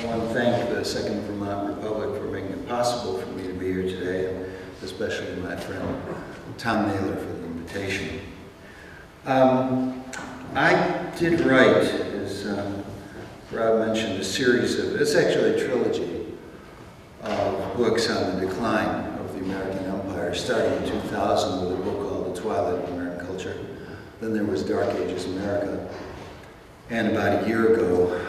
I want to thank the Second Vermont Republic for making it possible for me to be here today, and especially my friend Tom Naylor for the invitation. I did write, as Rob mentioned, a series of, it's actually a trilogy of books on the decline of the American Empire, starting in 2000 with a book called The Twilight of American Culture. Then there was Dark Ages America, and about a year ago,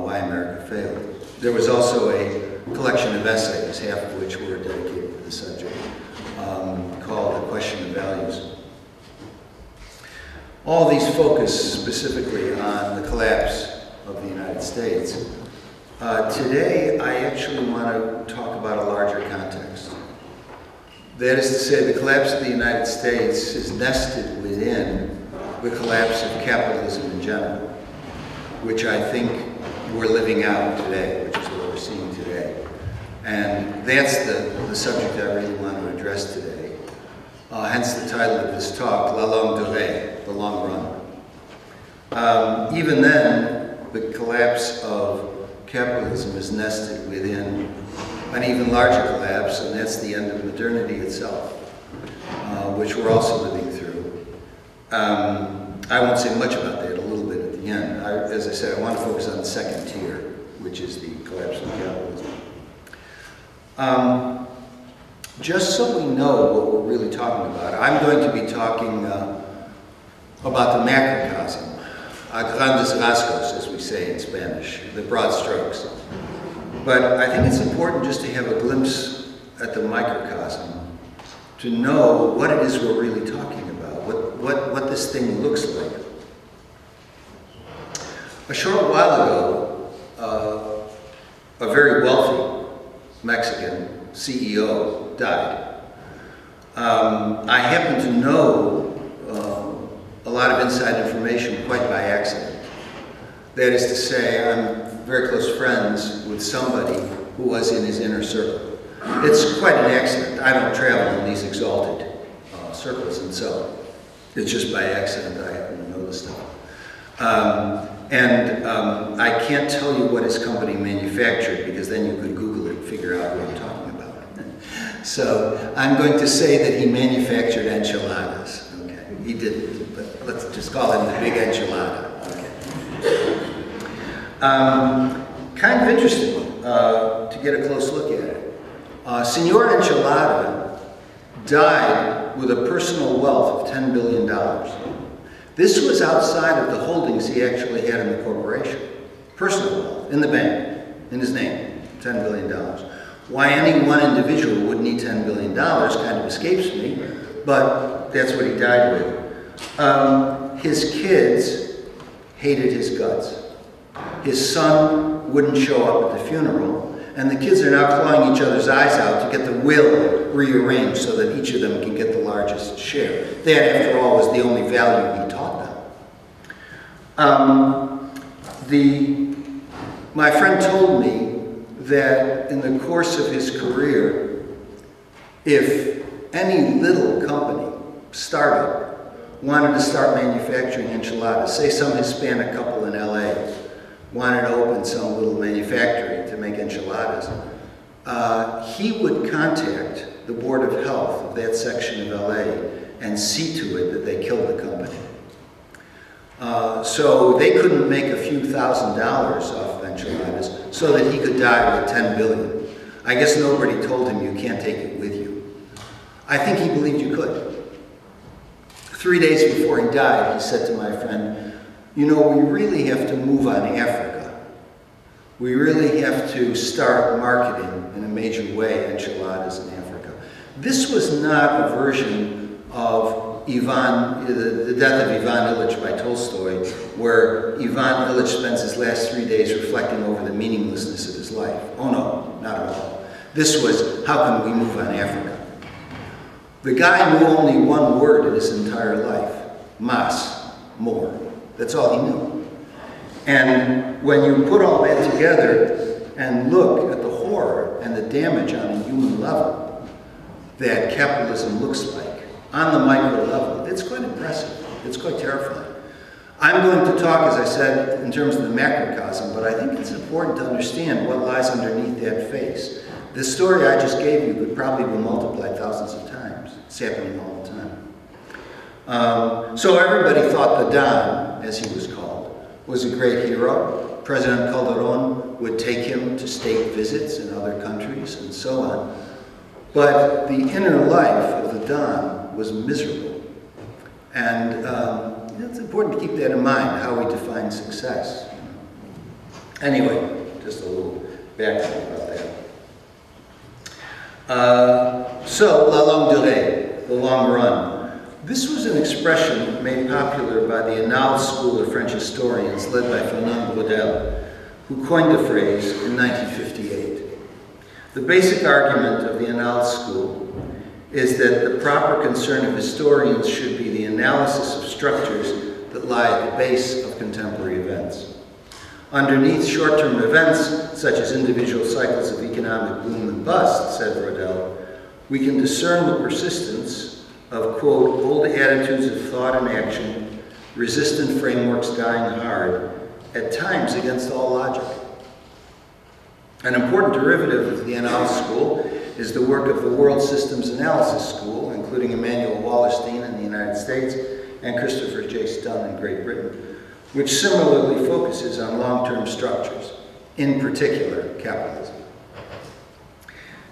Why America Failed. There was also a collection of essays, half of which were dedicated to the subject, called The Question of Values. All these focus specifically on the collapse of the United States. Today, I actually want to talk about a larger context. That is to say, the collapse of the United States is nested within the collapse of capitalism in general, which I think we're living out today, which is what we're seeing today. And that's the subject I really want to address today. Hence the title of this talk, La Longue Durée, the long run. Even then, the collapse of capitalism is nested within an even larger collapse, and that's the end of modernity itself, which we're also living through. I won't say much about that, a little bit at the end. As I said, I want to focus on the second tier, which is the collapse of capitalism. Just so we know what we're really talking about, I'm going to be talking about the macrocosm, a grandes rasgos, as we say in Spanish, the broad strokes. But I think it's important just to have a glimpse at the microcosm, to know what it is we're really talking about, what this thing looks like. A short while ago, a very wealthy Mexican CEO died. I happen to know a lot of inside information quite by accident. That is to say, I'm very close friends with somebody who was in his inner circle. It's quite an accident. I don't travel in these exalted circles, and so it's just by accident I happen to know this stuff. I can't tell you what his company manufactured, because then you could Google it and figure out what I'm talking about. So I'm going to say that he manufactured enchiladas. Okay, he didn't, but let's just call him the big enchilada. Okay. Kind of interesting to get a close look at it. Senor Enchilada died with a personal wealth of $10 billion. This was outside of the holdings he actually had in the corporation. Personal wealth, in the bank, in his name, $10 billion. Why any one individual would need $10 billion kind of escapes me, but that's what he died with. His kids hated his guts. His son wouldn't show up at the funeral, and the kids are now clawing each other's eyes out to get the will rearranged so that each of them can get the largest share. That, after all, was the only value he taught them. My friend told me that in the course of his career, if any little company, startup, wanted to start manufacturing enchiladas, say some Hispanic couple in LA wanted to open some little manufactory to make enchiladas, he would contact the Board of Health of that section of LA and see to it that they killed the company. So they couldn't make a few $1,000s off of enchiladas so that he could die with $10 billion. I guess nobody told him you can't take it with you. I think he believed you could. 3 days before he died, he said to my friend, you know, we really have to move on Africa. We really have to start marketing in a major way enchiladas in Africa. This was not a version of the death of Ivan Ilyich by Tolstoy, where Ivan Ilyich spends his last 3 days reflecting over the meaninglessness of his life. Oh no, not at all. This was, how can we move on Africa? The guy knew only one word in his entire life, mas, more. That's all he knew. And when you put all that together and look at the horror and the damage on a human level that capitalism looks like, on the micro level, it's quite impressive. It's quite terrifying. I'm going to talk, as I said, in terms of the macrocosm, but I think it's important to understand what lies underneath that face. The story I just gave you could probably be multiplied thousands of times. It's happening all the time. So everybody thought the Don, as he was called, was a great hero. President Calderon would take him to state visits in other countries and so on. But the inner life of the Don was miserable. And it's important to keep that in mind, how we define success. Anyway, just a little background about that. So, la longue durée, the long run. This was an expression made popular by the Annales school of French historians led by Fernand Braudel, who coined the phrase in 1958. The basic argument of the Annales school is that the proper concern of historians should be the analysis of structures that lie at the base of contemporary events. Underneath short-term events, such as individual cycles of economic boom and bust, said Braudel, we can discern the persistence of, quote, old attitudes of thought and action, resistant frameworks dying hard, at times against all logic. An important derivative of the Annales school is the work of the World Systems Analysis School, including Emanuel Wallerstein in the United States and Christopher J. Stun in Great Britain, which similarly focuses on long-term structures, in particular capitalism.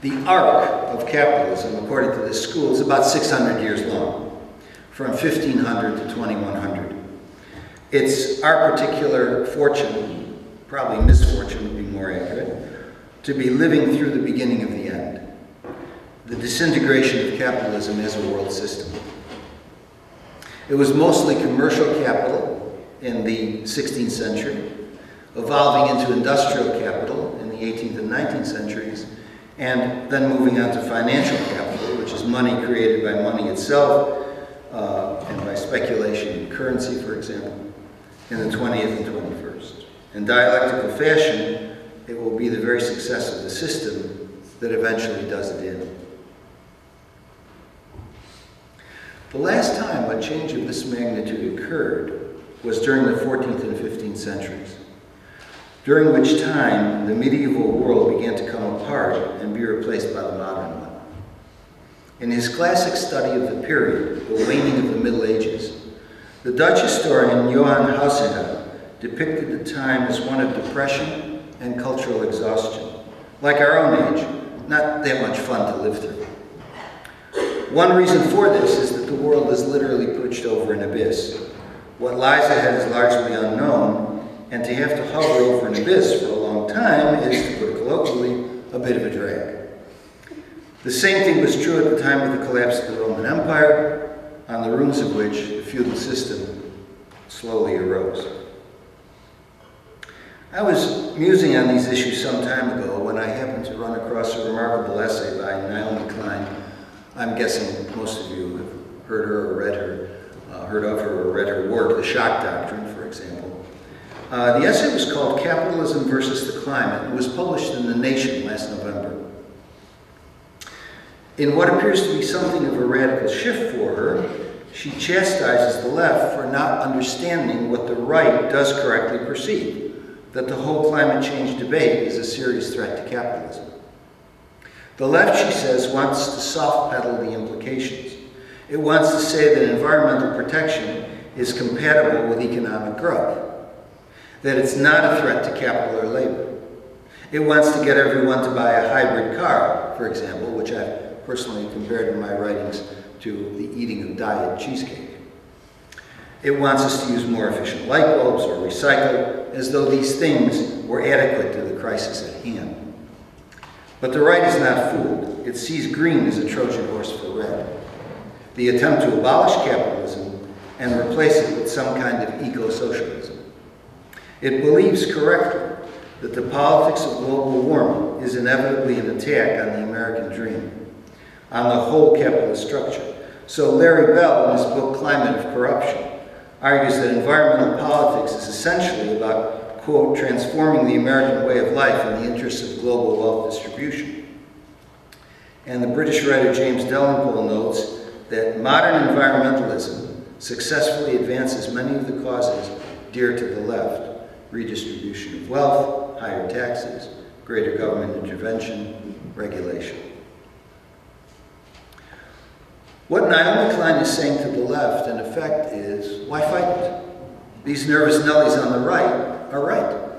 The arc of capitalism, according to this school, is about 600 years long, from 1500 to 2100. It's our particular fortune, probably misfortune would be more accurate, to be living through the beginning of the end, the disintegration of capitalism as a world system. It was mostly commercial capital in the 16th century, evolving into industrial capital in the 18th and 19th centuries, and then moving on to financial capital, which is money created by money itself and by speculation in currency, for example, in the 20th and 21st. In dialectical fashion, it will be the very success of the system that eventually does it in. The last time a change of this magnitude occurred was during the 14th and 15th centuries, during which time the medieval world began to come apart and be replaced by the modern one. In his classic study of the period, The Waning of the Middle Ages, the Dutch historian Johan Huizinga depicted the time as one of depression and cultural exhaustion. Like our own age, not that much fun to live through. One reason for this is that the world is literally pushed over an abyss. What lies ahead is largely unknown, and to have to hover over an abyss for a long time is, to put it colloquially, a bit of a drag. The same thing was true at the time of the collapse of the Roman Empire, on the ruins of which the feudal system slowly arose. I was musing on these issues some time ago when I happened to run across a remarkable essay by Naomi Klein. I'm guessing most of you have heard her or read her, heard of her or read her work, The Shock Doctrine, for example. The essay was called Capitalism versus the Climate and was published in The Nation last November. In what appears to be something of a radical shift for her, she chastises the left for not understanding what the right does correctly perceive, that the whole climate change debate is a serious threat to capitalism. The left, she says, wants to soft-pedal the implications. It wants to say that environmental protection is compatible with economic growth, that it's not a threat to capital or labor. It wants to get everyone to buy a hybrid car, for example, which I've personally compared in my writings to the eating of diet cheesecake. It wants us to use more efficient light bulbs or recycle, as though these things were adequate to the crisis at hand. But the right is not fooled. It sees green as a Trojan horse for red. The attempt to abolish capitalism and replace it with some kind of eco-socialism. It believes correctly that the politics of global warming is inevitably an attack on the American dream, on the whole capitalist structure. So Larry Bell, in his book Climate of Corruption, argues that environmental politics is essentially about, quote, transforming the American way of life in the interests of global wealth distribution. And the British writer James Delingpole notes that modern environmentalism successfully advances many of the causes dear to the left: redistribution of wealth, higher taxes, greater government intervention, regulation. What Naomi Klein is saying to the left, in effect, is, why fight it? These nervous Nellies on the right are right.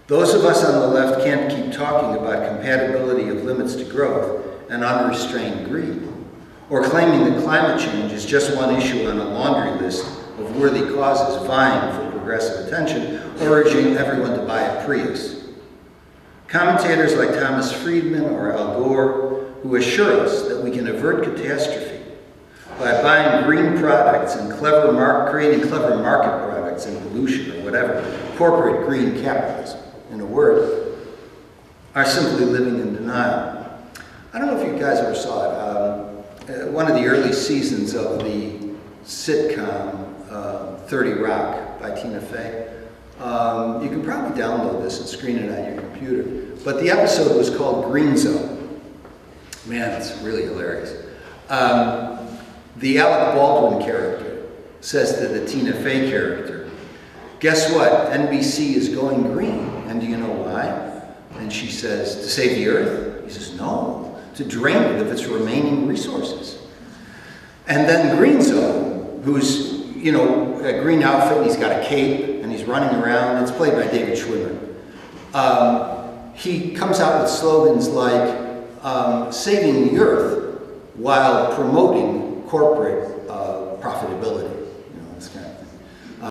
Those of us on the left can't keep talking about compatibility of limits to growth and unrestrained greed, or claiming that climate change is just one issue on a laundry list of worthy causes vying for progressive attention, or urging everyone to buy a Prius. Commentators like Thomas Friedman or Al Gore, who assure us that we can avert catastrophe by buying green products and creating clever market products and pollution or whatever, corporate green capitalism, in a word, are simply living in denial. I don't know if you guys ever saw it. One of the early seasons of the sitcom 30 Rock by Tina Fey. You can probably download this and screen it on your computer. But the episode was called Green Zone. Man, it's really hilarious. The Alec Baldwin character says to the Tina Fey character, guess what? NBC is going green. And do you know why? And she says, to save the earth? He says, no, to drain it of its remaining resources. And then Green Zone, who's, you know, a green outfit, and he's got a cape, and he's running around. It's played by David Schwimmer. He comes out with slogans like saving the earth while promoting corporate profitability.